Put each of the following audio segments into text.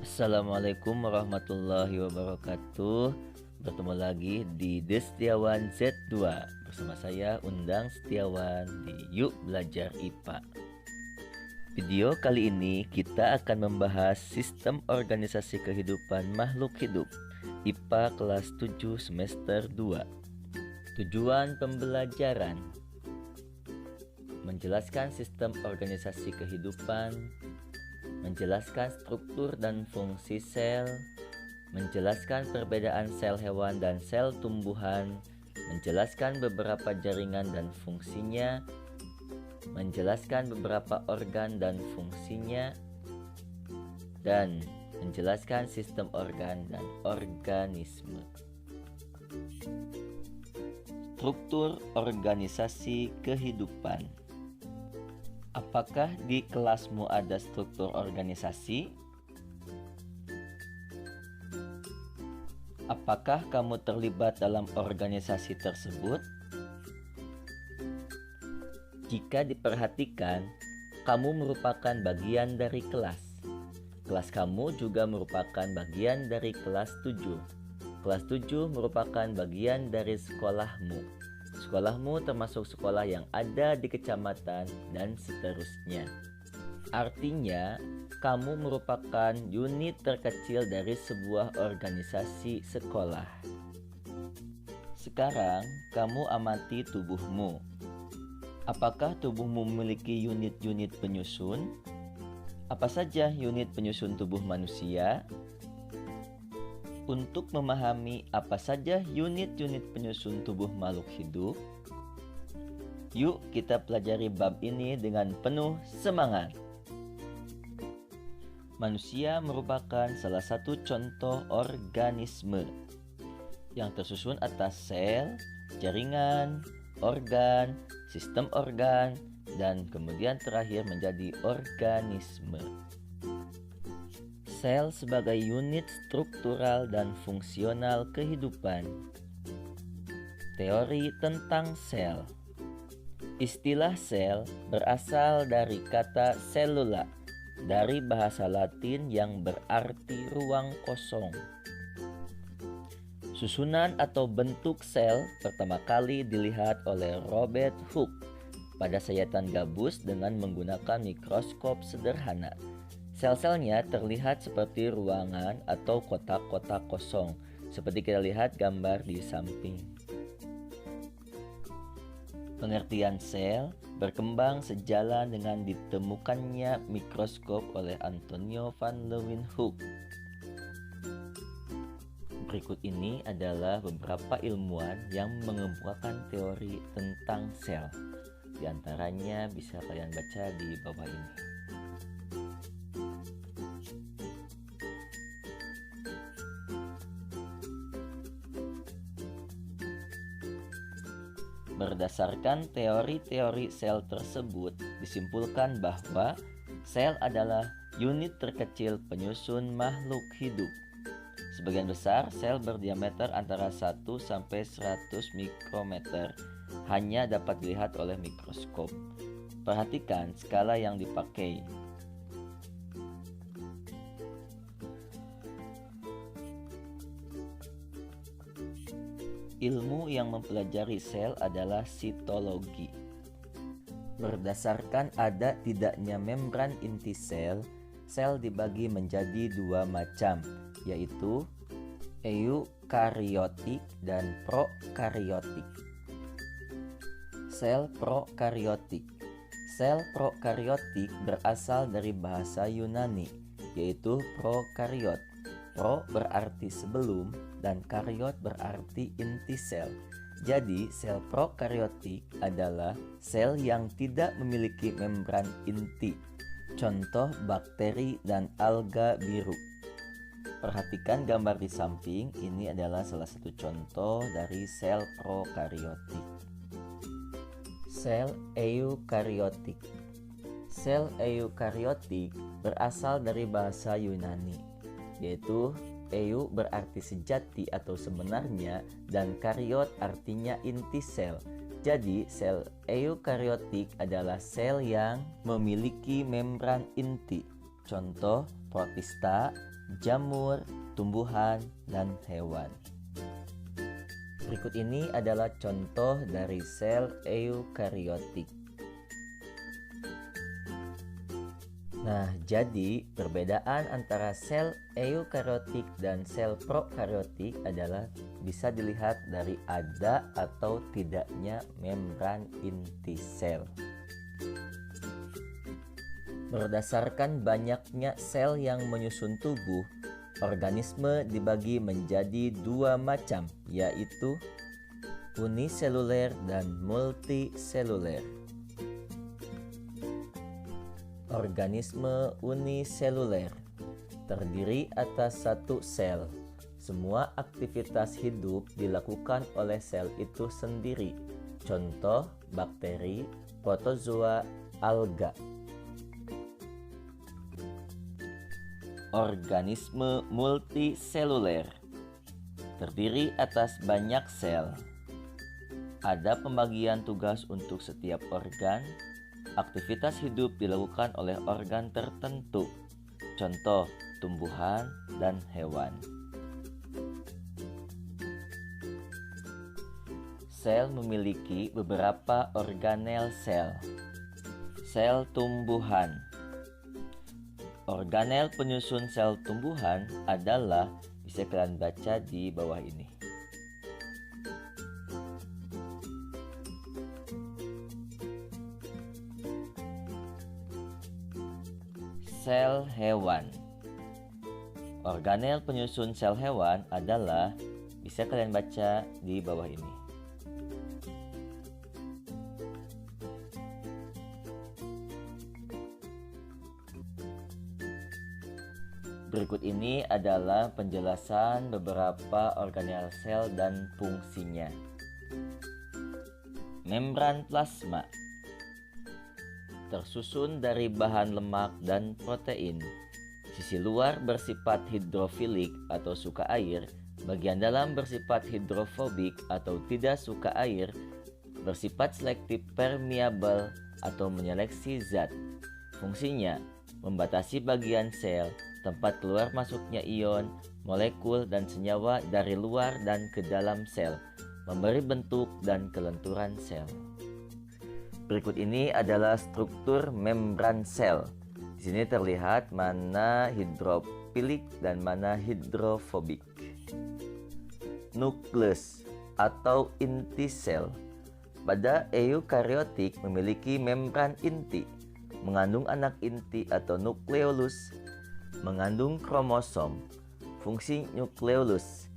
Assalamualaikum warahmatullahi wabarakatuh. Bertemu lagi di Destiawan Z2 bersama saya Undang Setiawan di Yuk Belajar IPA. Video kali ini kita akan membahas sistem organisasi kehidupan makhluk hidup IPA kelas 7 semester 2. Tujuan pembelajaran: menjelaskan sistem organisasi kehidupan, menjelaskan struktur dan fungsi sel, menjelaskan perbedaan sel hewan dan sel tumbuhan, menjelaskan beberapa jaringan dan fungsinya, menjelaskan beberapa organ dan fungsinya, dan menjelaskan sistem organ dan organisme. Struktur organisasi kehidupan. Apakah di kelasmu ada struktur organisasi? Apakah kamu terlibat dalam organisasi tersebut? Jika diperhatikan, kamu merupakan bagian dari kelas. Kelas kamu juga merupakan bagian dari kelas 7. Kelas 7 merupakan bagian dari sekolahmu. Sekolahmu termasuk sekolah yang ada di kecamatan dan seterusnya. Artinya, kamu merupakan unit terkecil dari sebuah organisasi sekolah. Sekarang, kamu amati tubuhmu. Apakah tubuhmu memiliki unit-unit penyusun? Apa saja unit penyusun tubuh manusia? Untuk memahami apa saja unit-unit penyusun tubuh makhluk hidup, yuk kita pelajari bab ini dengan penuh semangat. Manusia merupakan salah satu contoh organisme yang tersusun atas sel, jaringan, organ, sistem organ, dan kemudian terakhir menjadi organisme. Sel sebagai unit struktural dan fungsional kehidupan. Teori tentang sel. Istilah sel berasal dari kata cellula, dari bahasa Latin yang berarti ruang kosong. Susunan atau bentuk sel pertama kali dilihat oleh Robert Hooke pada sayatan gabus dengan menggunakan mikroskop sederhana. Sel-selnya terlihat seperti ruangan atau kotak-kotak kosong, seperti kita lihat gambar di samping. Pengertian sel berkembang sejalan dengan ditemukannya mikroskop oleh Antonio van Leeuwenhoek. Berikut ini adalah beberapa ilmuwan yang mengemukakan teori tentang sel. Di antaranya bisa kalian baca di bawah ini. Berdasarkan teori-teori sel tersebut, disimpulkan bahwa sel adalah unit terkecil penyusun makhluk hidup. Sebagian besar sel berdiameter antara 1 sampai 100 mikrometer, hanya dapat dilihat oleh mikroskop. Perhatikan skala yang dipakai. Ilmu yang mempelajari sel adalah sitologi. Berdasarkan ada tidaknya membran inti sel, sel dibagi menjadi dua macam, yaitu eukariotik dan prokariotik. Sel prokariotik. Sel prokariotik berasal dari bahasa Yunani, yaitu prokariot. Pro berarti sebelum dan kariot berarti inti sel. Jadi sel prokariotik adalah sel yang tidak memiliki membran inti. Contoh bakteri dan alga biru. Perhatikan gambar di samping, ini adalah salah satu contoh dari sel prokariotik. Sel eukariotik. Sel eukariotik berasal dari bahasa Yunani, yaitu eu berarti sejati atau sebenarnya dan kariot artinya inti sel. Jadi sel eukariotik adalah sel yang memiliki membran inti. Contoh protista, jamur, tumbuhan, dan hewan. Berikut ini adalah contoh dari sel eukariotik. Nah, jadi perbedaan antara sel eukariotik dan sel prokariotik adalah bisa dilihat dari ada atau tidaknya membran inti sel. Berdasarkan banyaknya sel yang menyusun tubuh, organisme dibagi menjadi dua macam, yaitu uniseluler dan multiseluler. Organisme uniseluler terdiri atas satu sel. Semua aktivitas hidup dilakukan oleh sel itu sendiri. Contoh bakteri, protozoa, alga. Organisme multiseluler terdiri atas banyak sel. Ada pembagian tugas untuk setiap organ. Aktivitas hidup dilakukan oleh organ tertentu, contoh tumbuhan dan hewan. Sel memiliki beberapa organel sel. Sel tumbuhan. Organel penyusun sel tumbuhan adalah, bisa kalian baca di bawah ini. Sel hewan. Organel penyusun sel hewan adalah, bisa kalian baca di bawah ini. Berikut ini adalah penjelasan beberapa organel sel dan fungsinya. Membran plasma tersusun dari bahan lemak dan protein. Sisi luar bersifat hidrofilik atau suka air, bagian dalam bersifat hidrofobik atau tidak suka air, bersifat selektif permeabel atau menyeleksi zat. Fungsinya membatasi bagian sel, tempat keluar masuknya ion, molekul, dan senyawa dari luar dan ke dalam sel, memberi bentuk dan kelenturan sel. Berikut ini adalah struktur membran sel. Di sini terlihat mana hidrofilik dan mana hidrofobik. Nukleus atau inti sel. Pada eukariotik memiliki membran inti, mengandung anak inti atau nukleolus, mengandung kromosom. Fungsi nukleolus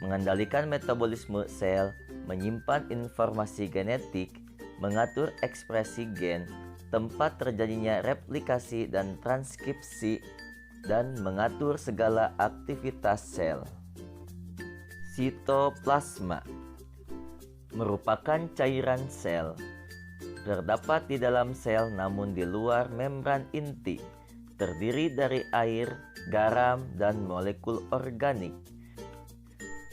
mengendalikan metabolisme sel, menyimpan informasi genetik, mengatur ekspresi gen, tempat terjadinya replikasi dan transkripsi, dan mengatur segala aktivitas sel. Sitoplasma merupakan cairan sel. Terdapat di dalam sel namun di luar membran inti. Terdiri dari air, garam, dan molekul organik.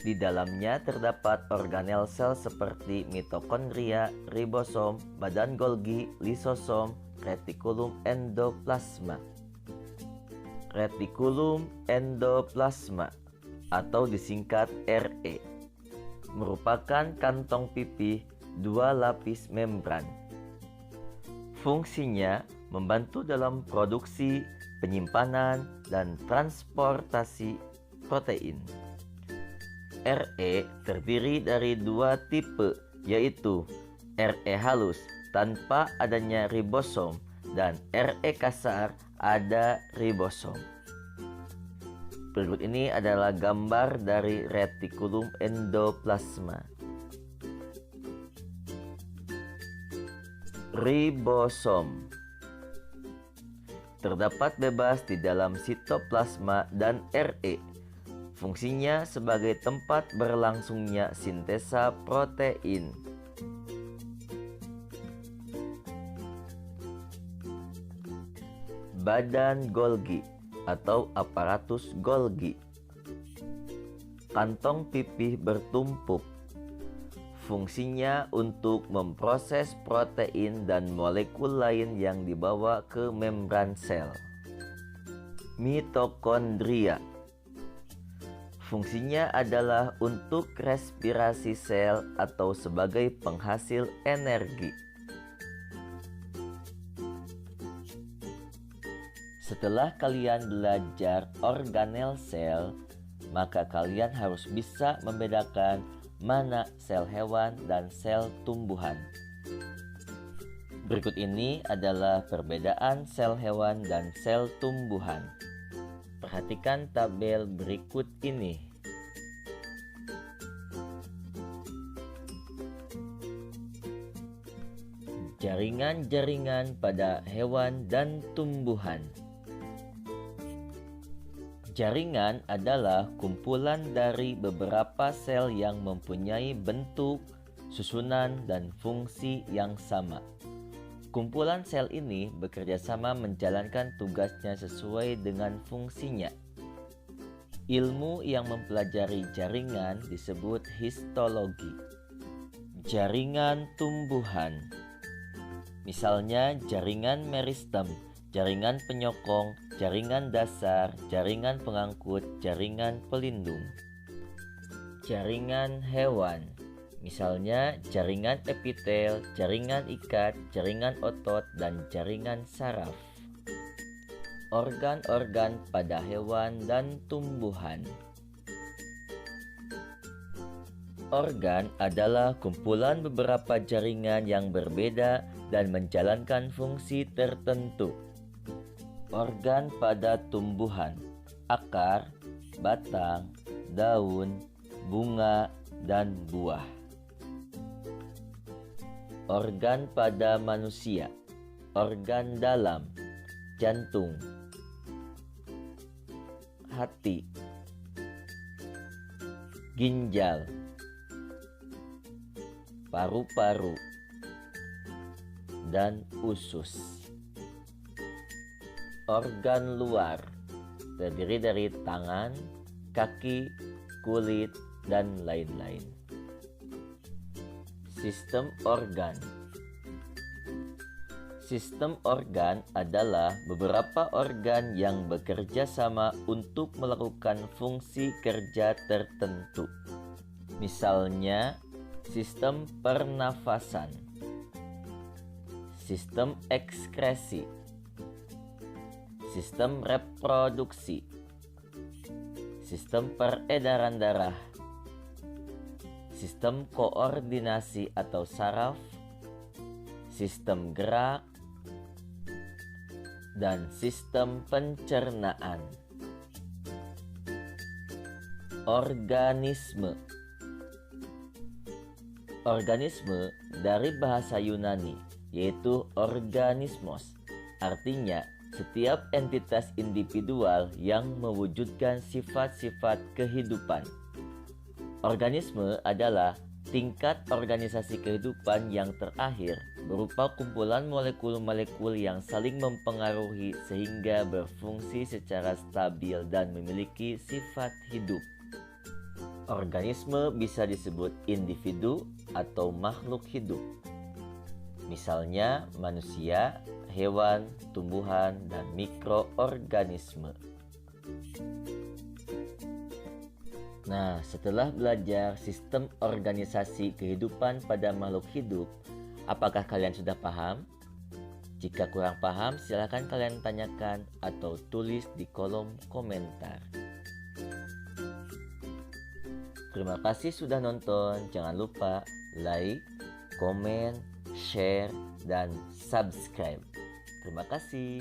Di dalamnya terdapat organel sel seperti mitokondria, ribosom, badan Golgi, lisosom, retikulum endoplasma. Retikulum endoplasma atau disingkat RE merupakan kantong pipih dua lapis membran. Fungsinya membantu dalam produksi, penyimpanan, dan transportasi protein. RE terdiri dari dua tipe, yaitu RE halus tanpa adanya ribosom dan RE kasar ada ribosom. Berikut ini adalah gambar dari retikulum endoplasma. Ribosom terdapat bebas di dalam sitoplasma dan RE. Fungsinya sebagai tempat berlangsungnya sintesa protein. Badan Golgi atau aparatus Golgi. Kantong pipih bertumpuk. Fungsinya untuk memproses protein dan molekul lain yang dibawa ke membran sel. Mitokondria. Fungsinya adalah untuk respirasi sel atau sebagai penghasil energi. Setelah kalian belajar organel sel, maka kalian harus bisa membedakan mana sel hewan dan sel tumbuhan. Berikut ini adalah perbedaan sel hewan dan sel tumbuhan. Perhatikan tabel berikut ini. Jaringan-jaringan pada hewan dan tumbuhan. Jaringan adalah kumpulan dari beberapa sel yang mempunyai bentuk, susunan, dan fungsi yang sama. Kumpulan sel ini bekerja sama menjalankan tugasnya sesuai dengan fungsinya. Ilmu yang mempelajari jaringan disebut histologi. Jaringan tumbuhan. Misalnya jaringan meristem, jaringan penyokong, jaringan dasar, jaringan pengangkut, jaringan pelindung. Jaringan hewan. Misalnya jaringan epitel, jaringan ikat, jaringan otot, dan jaringan saraf. Organ-organ pada hewan dan tumbuhan. Organ adalah kumpulan beberapa jaringan yang berbeda dan menjalankan fungsi tertentu. Organ pada tumbuhan: akar, batang, daun, bunga, dan buah. Organ pada manusia: organ dalam, jantung, hati, ginjal, paru-paru, dan usus. Organ luar terdiri dari tangan, kaki, kulit, dan lain-lain. Sistem organ. Sistem organ adalah beberapa organ yang bekerja sama untuk melakukan fungsi kerja tertentu. Misalnya, sistem pernafasan, sistem ekskresi, sistem reproduksi, sistem peredaran darah, sistem koordinasi atau saraf, sistem gerak, dan sistem pencernaan. Organisme. Organisme dari bahasa Yunani, yaitu organismos, artinya setiap entitas individual yang mewujudkan sifat-sifat kehidupan. Organisme adalah tingkat organisasi kehidupan yang terakhir, berupa kumpulan molekul-molekul yang saling mempengaruhi sehingga berfungsi secara stabil dan memiliki sifat hidup. Organisme bisa disebut individu atau makhluk hidup. Misalnya manusia, hewan, tumbuhan, dan mikroorganisme. Nah, setelah belajar sistem organisasi kehidupan pada makhluk hidup, apakah kalian sudah paham? Jika kurang paham, silakan kalian tanyakan atau tulis di kolom komentar. Terima kasih sudah nonton. Jangan lupa like, komen, share, dan subscribe. Terima kasih.